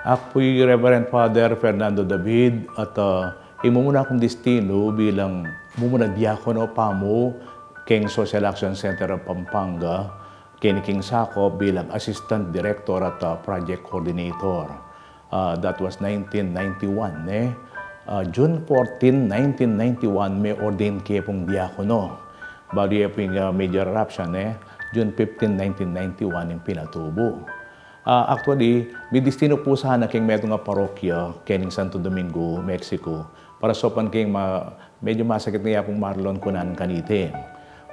Ako'y Reverend Father Fernando David at imumuna akong destino bilang mumuna diakono pamo King Social Action Center of Pampanga, kiniking sakop bilang Assistant Director at Project Coordinator. That was 1991. June 14, 1991, may ordained kayo pong diakono. Bali yung major eruption, June 15, 1991, yung pinatubo. Actually, may destino po sana king meto nga parokya, kening Santo Domingo, Mexico, para sopan king medyo masakit niya kung marlon kunan kanite.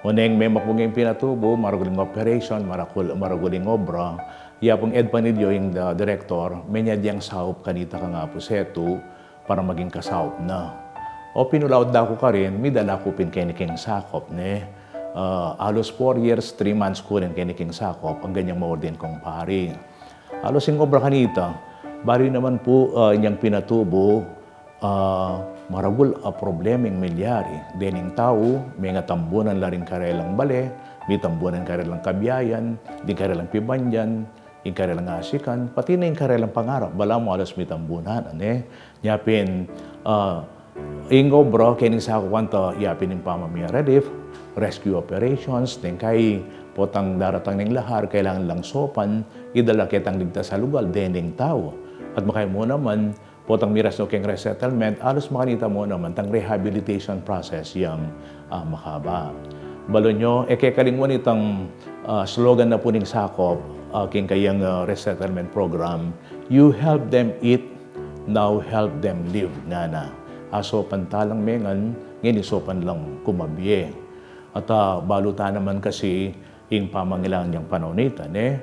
Uneng may makuging pinatubo, maraguling operation, maraguling obra, yapong Ed Panilio, yung director, may niya diyang sahop kanita ka nga po seto para maging kasahop na. O pinulaod da ko ka rin, may dala ko pin keniking sakop, alos 4 years, 3 months ko rin keniking sakop, ang ganyang ma-ordain kong pari. Halos yung obra kanita, bari naman po inyang pinatubo, maragul a probleming milyari. Dening tao, may nga tambunan la rin karelang bale, may tambunan karelang kabiyayan, di karelang pibandyan, yung karelang asikan, pati na yung karelang pangarap, bala mo alas may tambunan. Yapin, yung obra, kining sa ako kanta, yapin yung pamamaya relief, rescue operations, din kay potang daratang ng lahar, kailangan lang sopan, idala kitang ligtas sa lugar, dening tao. At makay mo naman, potang miras no king resettlement, alos makanita mo naman, tang rehabilitation process yung makaba. Balo nyo, kalingon itang slogan na puning sakop, king kayang resettlement program, you help them eat, now help them live, nga na. Asopan talang mengan, nginisopan lang kumabye. At baluta naman kasi, yung pamangailangan niyang panonitan,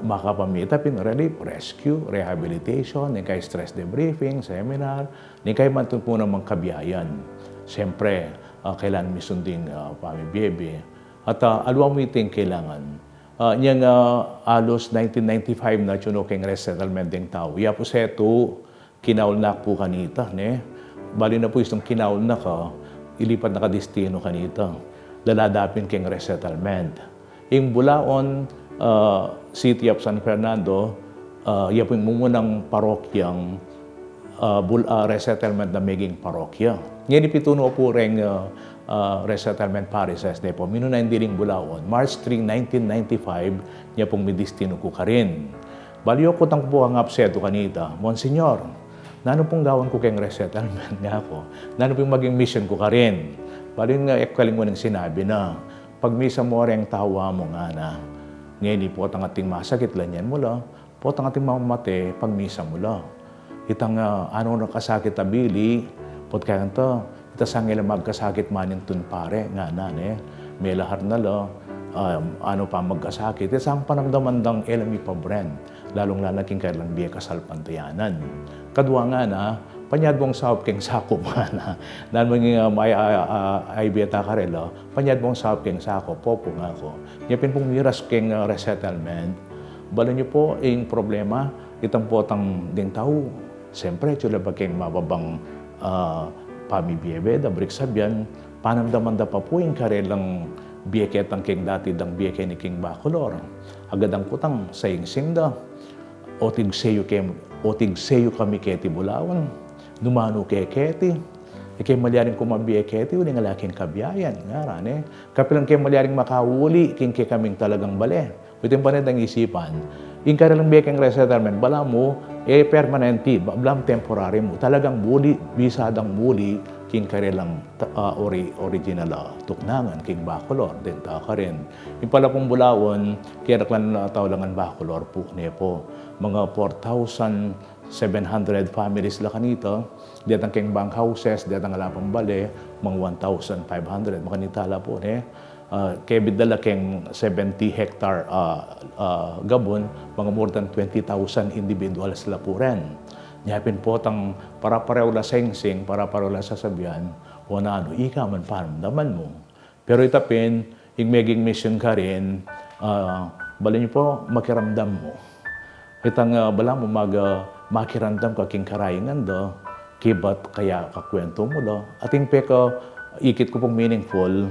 makapamita pin relief, rescue, rehabilitation, ni kay stress debriefing, seminar, ni kay mantun po namang kabiyayan. Siyempre, kailangan may sunding pamibiyebe. At alawang meeting kailangan. Niyang alos 1995 na chunuking resettlement ng tao. Iya po seto, kinaulnak po kanita. Bali na po itong kinaulnak ka, ilipat na kadestino kanita. Daladapin king resettlement. Yung Bulaon, City of San Fernando, yan po yung mumunang parokyang resettlement na maging parokya. Ngayon ipituno po rin resettlement parishes na po. Minuna yung diling Bulaon. March 3, 1995, niya pong may destino ko ka rin. Baliyo ko tang po ang apseto kanita, Monsignor, nano pong gawan ko kayong resettlement nga ako? Nano pong maging mission ko ka rin? Baliyo nga ekaling mo ng sinabi na, pag misa mo rin tawa mo nga na, ngayon po ang ating masakit lang yan mula, po ang ating mamamate pag misa mula. Itang ano na kasakit abili, pot kaya ito, itasang ilang magkasakit maning tunpare, nga na, may lahar na lo, ano pa magkasakit, isang panamdaman dang elami pa brand, lalong lalaking kailang biya kasalpantayanan. Kadwa nga na, panyadbong saop king sakop nga na, dahil maging ay biyata ka rin, panyadbong saop king sakop, popo nga ako. Yapin pong miras king resettlement, bala niyo po yung problema, itang potang ding tao, siyempre, tsula ba king mababang pamibiyebe, dabrik sabyan, panamdaman da pa po yung karelang biyeketang king dati dang biyeke ni King Bacolor. Agad ang kutang saying-sing da, otig seyo kami keti Bulawan, numano keketi, ikay malyaring kumabiye keti, uli nga laking kabiyayan, nga rane. Kapilang kay malyaring makawuli, king kaming talagang bale. Ito yung panitang isipan, yung karalang biyekeng resettlement, bala mo, permanente, blam temporary mo, talagang buli, bisadang buli, king karalang original tuknangan, King Bacolor, din ta ka rin. Yung pala pong Bulawan, kaya naklan na taulangan Bacolor po, po, mga 4,700 families la kanito, diyan ang king bank houses, diyan ang alapang bale, mga 1,500, makanitala po, kaya bidala king 70 hectare gabon, mga more than 20,000 individuals la po rin. Nyapin po tang para-pareho la seng-seng, para-pareho la sasabihan, o na ano, ika man paramdaman mo. Pero itapin, yung maging mission ka rin, bala niyo po, makiramdam mo. Itang bala mo makiramdam ka king karayangan do, kibat kaya kakwento mo do. Ating peka, ikit ko pong meaningful,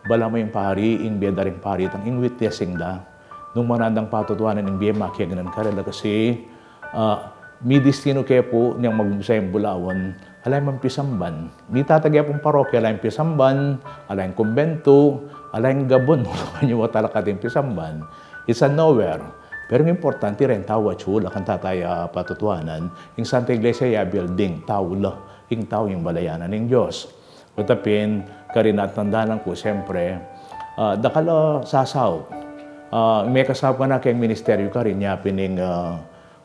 bala mo yung pari, yung biyada rin pari, itang in witnessing da, nung manandang patutuanan ng biya makiaganan ka rin kasi mi destino kaya po niyang magmusayang Bulawan, alay man Pisamban. Mi tatagya pong parokya, alay Pisamban, alay kumbento, alay Gabon, kanyo talakatin Pisamban. It's a nowhere. Pero ang importante rin, tawa chula, kan tataya patutuanan, yung Santa Iglesia ya building, tawla, yung tao yung balayanan ng Diyos. Utapin, karinat tandaan ko, siyempre, dakala sasaw. May kasama na kayong ministeryo ka rin, niya pining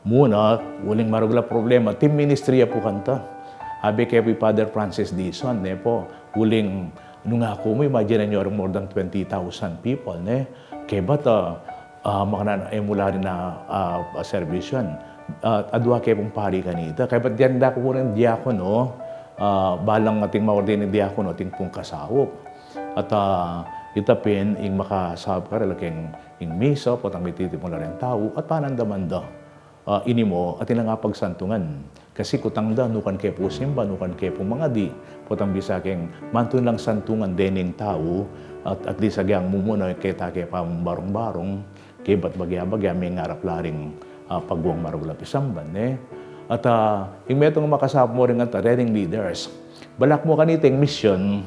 muna, uling marugla problema, team ministry po kanta. Abi kay Father Francis Dizon, po, uling, nung ako mo, imagine nyo, more than 20,000 people, kaya ba't, makanan ay mula rin na service yun. Adwa kayo pong pari kanita. Kaya ba't diyan da ko po ng diakono, balang ating maordin ng diakono, ating pong kasawop. At itapin, yung makasawop ka rin, yung misa, potang may titipon na rin tao, at panandaman da. Ini mo, at nga pagsantungan. Kasi kutang da, nukan kayo po simba, nukan kayo po mga di, potang bisa keng mantun lang santungan dening tao, at least agyang mumuna kayo take pa barong-barong, kaya ba't bagya-bagya, may ngarap laring pagbuwang marugla Pisamban. At yung metong makasap mo rin nga reading leaders, balak mo kaniting mission,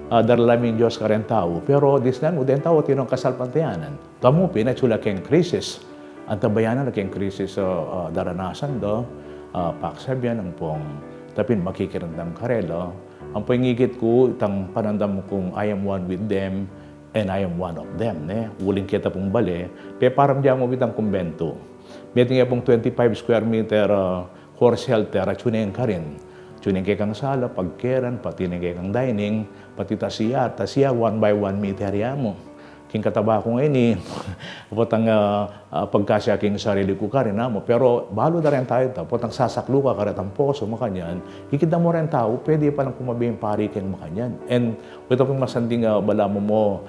daralaming Diyos ka rin tao, pero disnan mo din tao, tinong kasalpantayanan. Tamo, pinachula keng krisis. Ang tabayanan na keng krisis daranasan do, paksabyan ang pong tapin makikirandam karelo. Ang pangigit ko, itang panandam kong I am one with them, and I am one of them. Uling kita pong bali, kaya parang diyan mo bitang kumbento. Meron nga pong 25 square meter horse shelter at tuning ka rin. Tuning kay kang sala, pagkeran, pati kay kang dining, pati tasiya, 1 by 1 meter ya mo. King kataba ko ngayon potang pagkasya king sarili ko ka rin mo. Pero balo na rin tayo, potang sasaklo ka rin ang poso makanyan, ikita mo rin tao, pwede pa lang kumabing pari keng makanyan. And ito pong masanding bala mo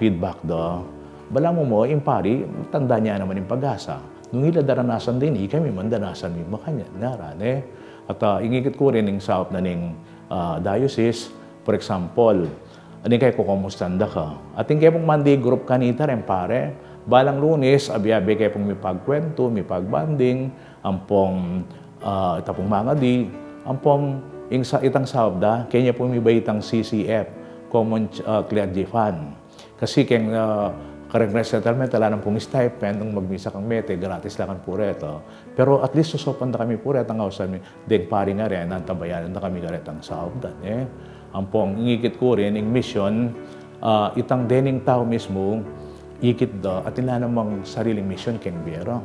feedback do, bala mo yung pari, tanda niya naman yung pag-asa. Nung ila daranasan din, kami mandanasan yung makanyan. Naran At ingikit ko rin yung saop na ning diocese, for example, ano kayo kukumustanda ka? At yung kayo pong Monday group kanita rin pare, balang Lunes, abi-abi kayo pong may pagkwento, may pagbanding, ang pong itapong mga di, ang pong itang sabda, kanya pong may baitang CCF, Common Clergy Fund. Kasi keng kareng settlement, wala nang pong stipend, nung magmisa kang mete, gratis lang ang pureto. Pero at least susopan na kami pureto, ang kausan, ding pari nga rin, nantabayanan na kami garetang sabda. Ang pong ingikit ko rin, yung mission, itang dening tao mismo, ikit do, at ina namang sariling mission keng biyero.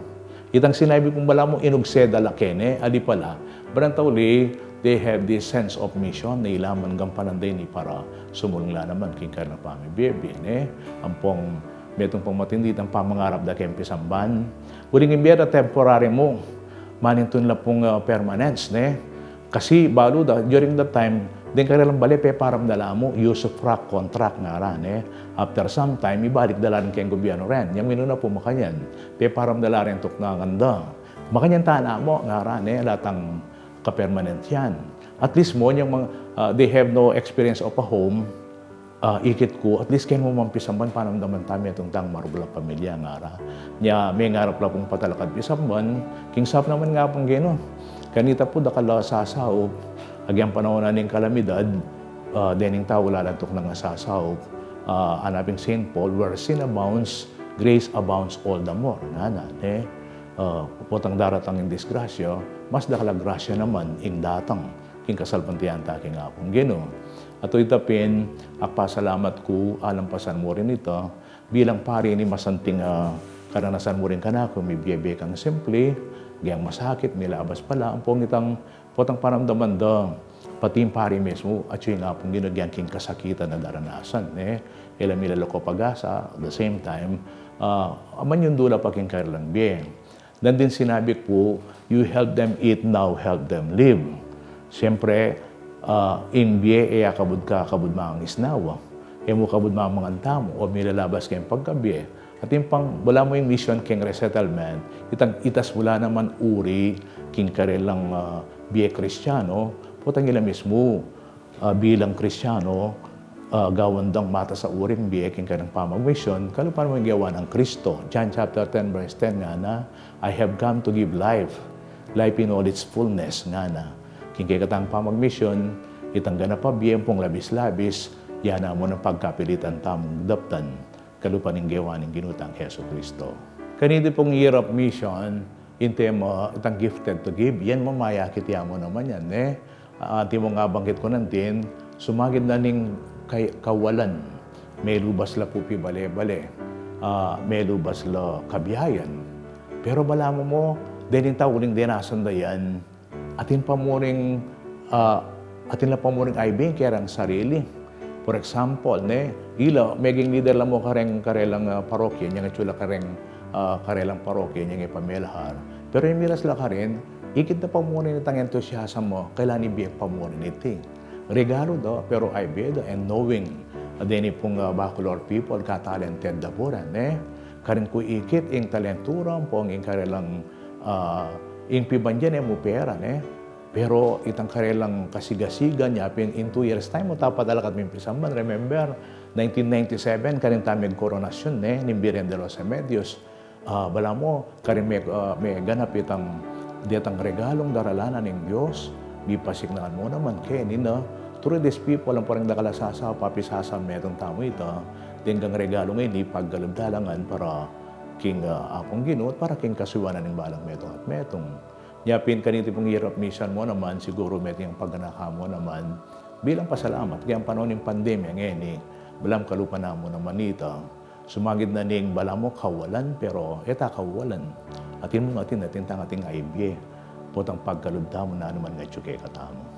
Itang sinabi kong bala mo, inugseda lakene, adi pala, barantawli, they have this sense of mission na ilaman gampanan din para sumulong la naman king karna pamibiyebin. Ang pong, metong pong matindi, ang pamangarap da keng Pisamban. Uling imbiyera temporary mo, manintun la pong permanence, Kasi balo da, during that time, din ka lang bali, param dala mo, use of rock contract nga ran. After some time, ibalik dala rin kayong gobyerno rin. Yung minuna po makanyan, param dala rin tok na ganda. Makanyan tana mo nga ran, latang ka-permanent yan. At least mo, yung mga, they have no experience of a home, ikit ko, at least kayo mo mampisamban, panamdaman tayo itong tang marubla pamilya nga ran. Nya, may ngarap lang pong patalakad pisamban, king sap naman nga pong gano'n. Kanita po dakala sasaop, agyang panahon na ning kalamidad, dening tao lalantok ng sasaop, anaping St. Paul, where sin abounds, grace abounds all the more. Puputang daratang yung disgrasya, mas dakala grasya naman ing datang, king kasalpantiyan taking apong gino. At itapin, akpasalamat ko, alampasan mo rin ito, bilang pari ni masanting karanasan mo rin ka na, kung may biyebe kang simple, gayang masakit, nilabas pala, ang pongitang potang paramdaman da, pati yung pari mismo, at yung nga pong ginagyan king kasakitan na daranasan. Ilang milaloko pag-asa, at the same time, aman yung dula pa king kailang biye. Nandin sinabi ko, you help them eat now, help them live. Siyempre, in biye, kabud mga isnawa. Mo kabud mga tamo, o milalabas kayong pagkabiye. At yung pang, wala mo yung mission king resettlement, itas wala naman uri king karelang biye Kristiyano, putang ila mismo bilang Kristiyano, gawandang mata sa uring biye king karelang pamag-mission, kalupan mo yung gawa ng Kristo. John chapter 10 verse 10 nga na, I have come to give life, life in all its fullness nga na. Kingkay katang pamagmisyon, itangga na pa biyempong labis-labis, yana mo ng pagkapilitan tamong daptan, kalupan ng gawa ng ginutang Heso Kristo. Kanito pong year of mission, inte mo itang gifted to give, yan mo mayakit yan mo naman yan. Ati mo nga bangkit ko nantin, sumagid na ning kawalan, may lubas la pupi bale-bale, may lubas la kabiyayan. Pero bala mo, din yung tawuling dinasan da yan, atin pa mo rin, atin na pa mo rin aibing kaya ang sarili. For example, ila, maging leader lang mo karelang parokya, niyang itsula karelang parokya, niyang ipamelahar. Pero yung miras la ka rin, ikit na pa mo rin itang entusiasm mo, kailan ibiyag pa mo rin iti. Regalo do, pero aibeda and knowing, dini pong baculor people, ka-talented da po rin, karin ko ikit, ing talentura po, ing karelang, ing pibandyan, mo pera, pero itang karelang kasigasigan niya, in 2 years time, matapadalakat may pisamban. Remember, 1997, karin tamig koronasyon, ni Birren de los Remedios. Bala mo, karin may ganap itang regalong daralanan ng Diyos. Di pasignahan mo naman, nina, through these people, ang parang nakalasasa, papisasa, metong tamo ito, tinggang regalo ngayon, di paggalabdalangan para king akong ginuot, para king kasuwanan ng balang metong at metong. Yapin kanito pong year of mission mo naman, siguro met yung pagganaka mo naman, bilang pasalamat. Kaya ang panahon ng pandemya ngayon, balam kalupa na mo naman ito, sumagid na ning bala mo kawalan, pero eta kawalan. Atin mo natin tangating aibye, potang pagkalubda mo na naman nga tsuke katamo.